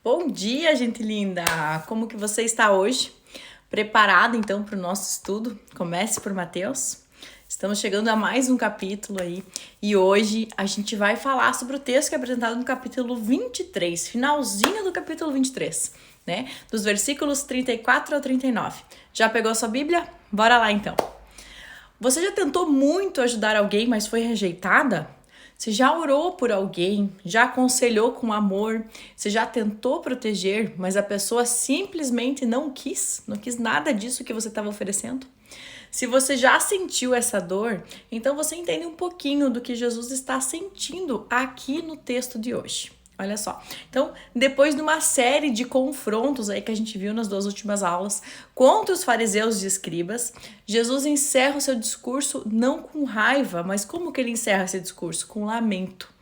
Bom dia, gente linda! Como que você está hoje? Preparado então para o nosso estudo? Comece por Mateus. Estamos chegando a mais um capítulo aí e hoje a gente vai falar sobre o texto que é apresentado no capítulo 23, finalzinho do capítulo 23, né? Dos versículos 34 ao 39. Já pegou sua Bíblia? Bora lá então! Você já tentou muito ajudar alguém, mas foi rejeitada? Você já orou por alguém, já aconselhou com amor, você já tentou proteger, mas a pessoa simplesmente não quis nada disso que você estava oferecendo? Se você já sentiu essa dor, então você entende um pouquinho do que Jesus está sentindo aqui no texto de hoje. Olha só. Então, depois de uma série de confrontos aí que a gente viu nas duas últimas aulas contra os fariseus e escribas, Jesus encerra o seu discurso não com raiva, mas como que ele encerra esse discurso? Com lamento.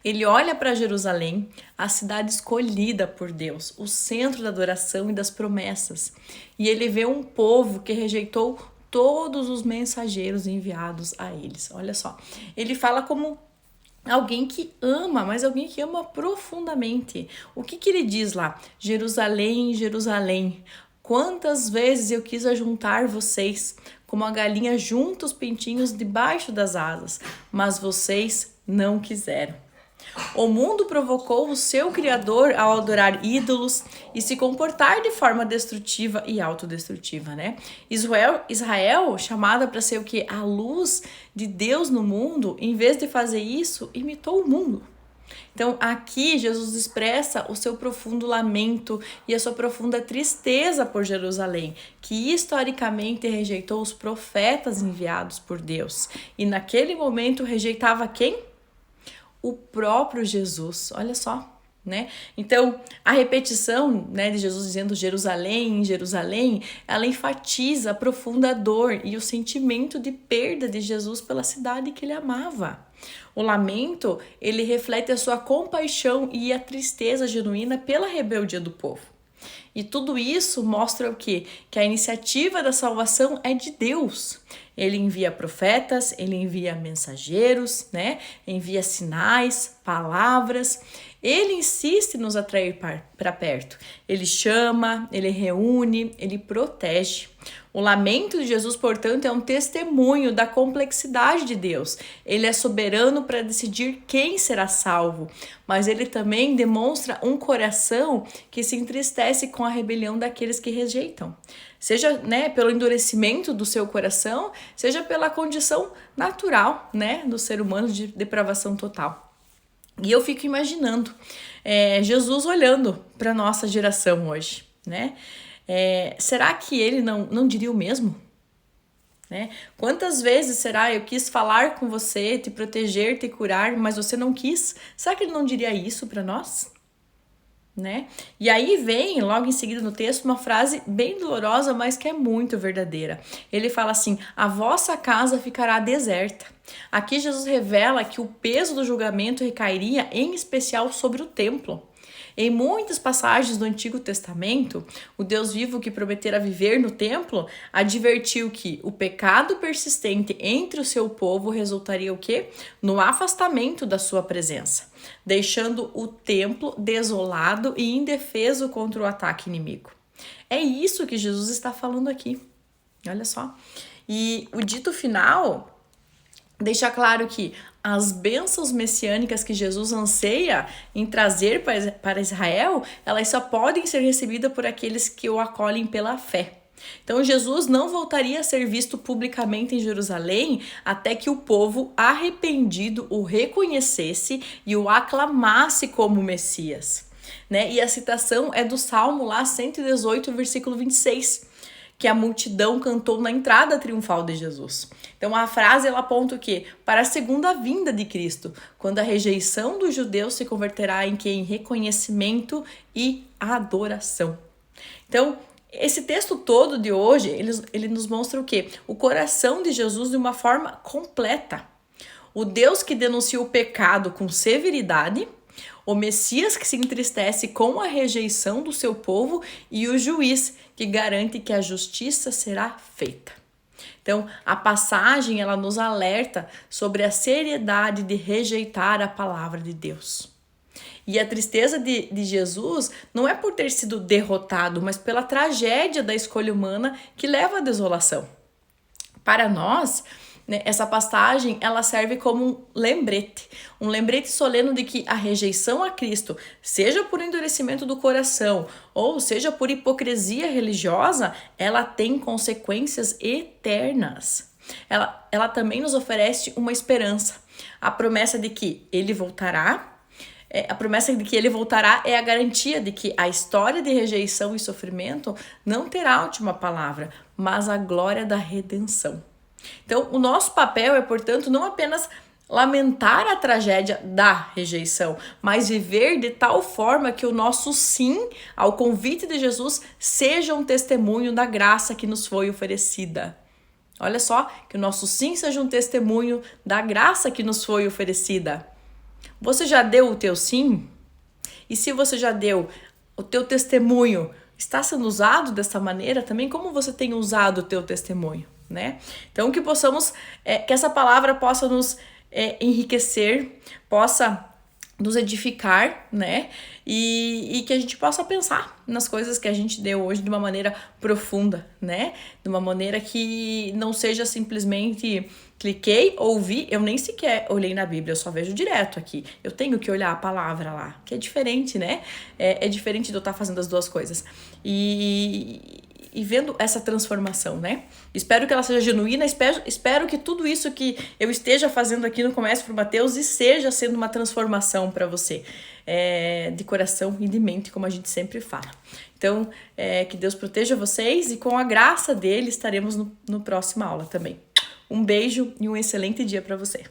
Ele olha para Jerusalém, a cidade escolhida por Deus, o centro da adoração e das promessas, e ele vê um povo que rejeitou todos os mensageiros enviados a eles. Olha só. Ele fala como alguém que ama, mas alguém que ama profundamente. O que ele diz lá? Jerusalém, Jerusalém, quantas vezes eu quis ajuntar vocês, como a galinha junta os pintinhos debaixo das asas, mas vocês não quiseram. O mundo provocou o seu Criador ao adorar ídolos e se comportar de forma destrutiva e autodestrutiva, né? Israel, chamada para ser o que? A luz de Deus no mundo, em vez de fazer isso, imitou o mundo. Então, aqui Jesus expressa o seu profundo lamento e a sua profunda tristeza por Jerusalém, que historicamente rejeitou os profetas enviados por Deus. E naquele momento rejeitava quem? O próprio Jesus, olha só, né? Então, a repetição, né, de Jesus dizendo Jerusalém, Jerusalém, ela enfatiza a profunda dor e o sentimento de perda de Jesus pela cidade que ele amava. O lamento, ele reflete a sua compaixão e a tristeza genuína pela rebeldia do povo. E tudo isso mostra o quê? Que a iniciativa da salvação é de Deus. Ele envia profetas, ele envia mensageiros, né? Envia sinais, palavras. Ele insiste em nos atrair para perto. Ele chama, ele reúne, ele protege. O lamento de Jesus, portanto, é um testemunho da complexidade de Deus. Ele é soberano para decidir quem será salvo, mas ele também demonstra um coração que se entristece com a rebelião daqueles que rejeitam. Seja, né, pelo endurecimento do seu coração, seja pela condição natural, né, do ser humano de depravação total. E eu fico imaginando Jesus olhando para a nossa geração hoje, né? Será que ele não diria o mesmo? Né? Quantas vezes será eu quis falar com você, te proteger, te curar, mas você não quis? Será que ele não diria isso para nós? Né? E aí vem, logo em seguida no texto, uma frase bem dolorosa, mas que é muito verdadeira. Ele fala assim: a vossa casa ficará deserta. Aqui Jesus revela que o peso do julgamento recairia em especial sobre o templo. Em muitas passagens do Antigo Testamento, o Deus vivo que prometera viver no templo advertiu que o pecado persistente entre o seu povo resultaria o quê? No afastamento da sua presença, deixando o templo desolado e indefeso contra o ataque inimigo. É isso que Jesus está falando aqui. Olha só. E o dito final deixa claro que as bênçãos messiânicas que Jesus anseia em trazer para Israel, elas só podem ser recebidas por aqueles que o acolhem pela fé. Então, Jesus não voltaria a ser visto publicamente em Jerusalém até que o povo arrependido o reconhecesse e o aclamasse como Messias. Né? E a citação é do Salmo lá 118, versículo 26. Que a multidão cantou na entrada triunfal de Jesus. Então a frase ela aponta o quê? Para a segunda vinda de Cristo, quando a rejeição dos judeus se converterá em quê? Em reconhecimento e adoração. Então, esse texto todo de hoje, ele nos mostra o quê? O coração de Jesus de uma forma completa. O Deus que denuncia o pecado com severidade, o Messias que se entristece com a rejeição do seu povo e o juiz que garante que a justiça será feita. Então, a passagem ela nos alerta sobre a seriedade de rejeitar a palavra de Deus. E a tristeza de Jesus não é por ter sido derrotado, mas pela tragédia da escolha humana que leva à desolação. Para nós, né, essa passagem ela serve como um lembrete solene de que a rejeição a Cristo, seja por endurecimento do coração ou seja por hipocrisia religiosa, ela tem consequências eternas. Ela também nos oferece uma esperança, a promessa de que ele voltará. A promessa de que ele voltará é a garantia de que a história de rejeição e sofrimento não terá a última palavra, mas a glória da redenção. Então, o nosso papel é, portanto, não apenas lamentar a tragédia da rejeição, mas viver de tal forma que o nosso sim ao convite de Jesus seja um testemunho da graça que nos foi oferecida. Olha só, que o nosso sim seja um testemunho da graça que nos foi oferecida. Você já deu o teu sim? E se você já deu, o teu testemunho está sendo usado dessa maneira também? Como você tem usado o teu testemunho, né? Então que possamos, que essa palavra possa nos enriquecer, possa nos edificar, né? E que a gente possa pensar nas coisas que a gente deu hoje de uma maneira profunda, né? De uma maneira que não seja simplesmente cliquei, ouvi, eu nem sequer olhei na Bíblia, eu só vejo direto aqui. Eu tenho que olhar a palavra lá, que é diferente, né? É diferente de eu estar fazendo as duas coisas. E vendo essa transformação, né? Espero que ela seja genuína, espero que tudo isso que eu esteja fazendo aqui no Comece por Mateus e seja sendo uma transformação para você, de coração e de mente, como a gente sempre fala. Então, que Deus proteja vocês e com a graça dele estaremos no próxima aula também. Um beijo e um excelente dia para você.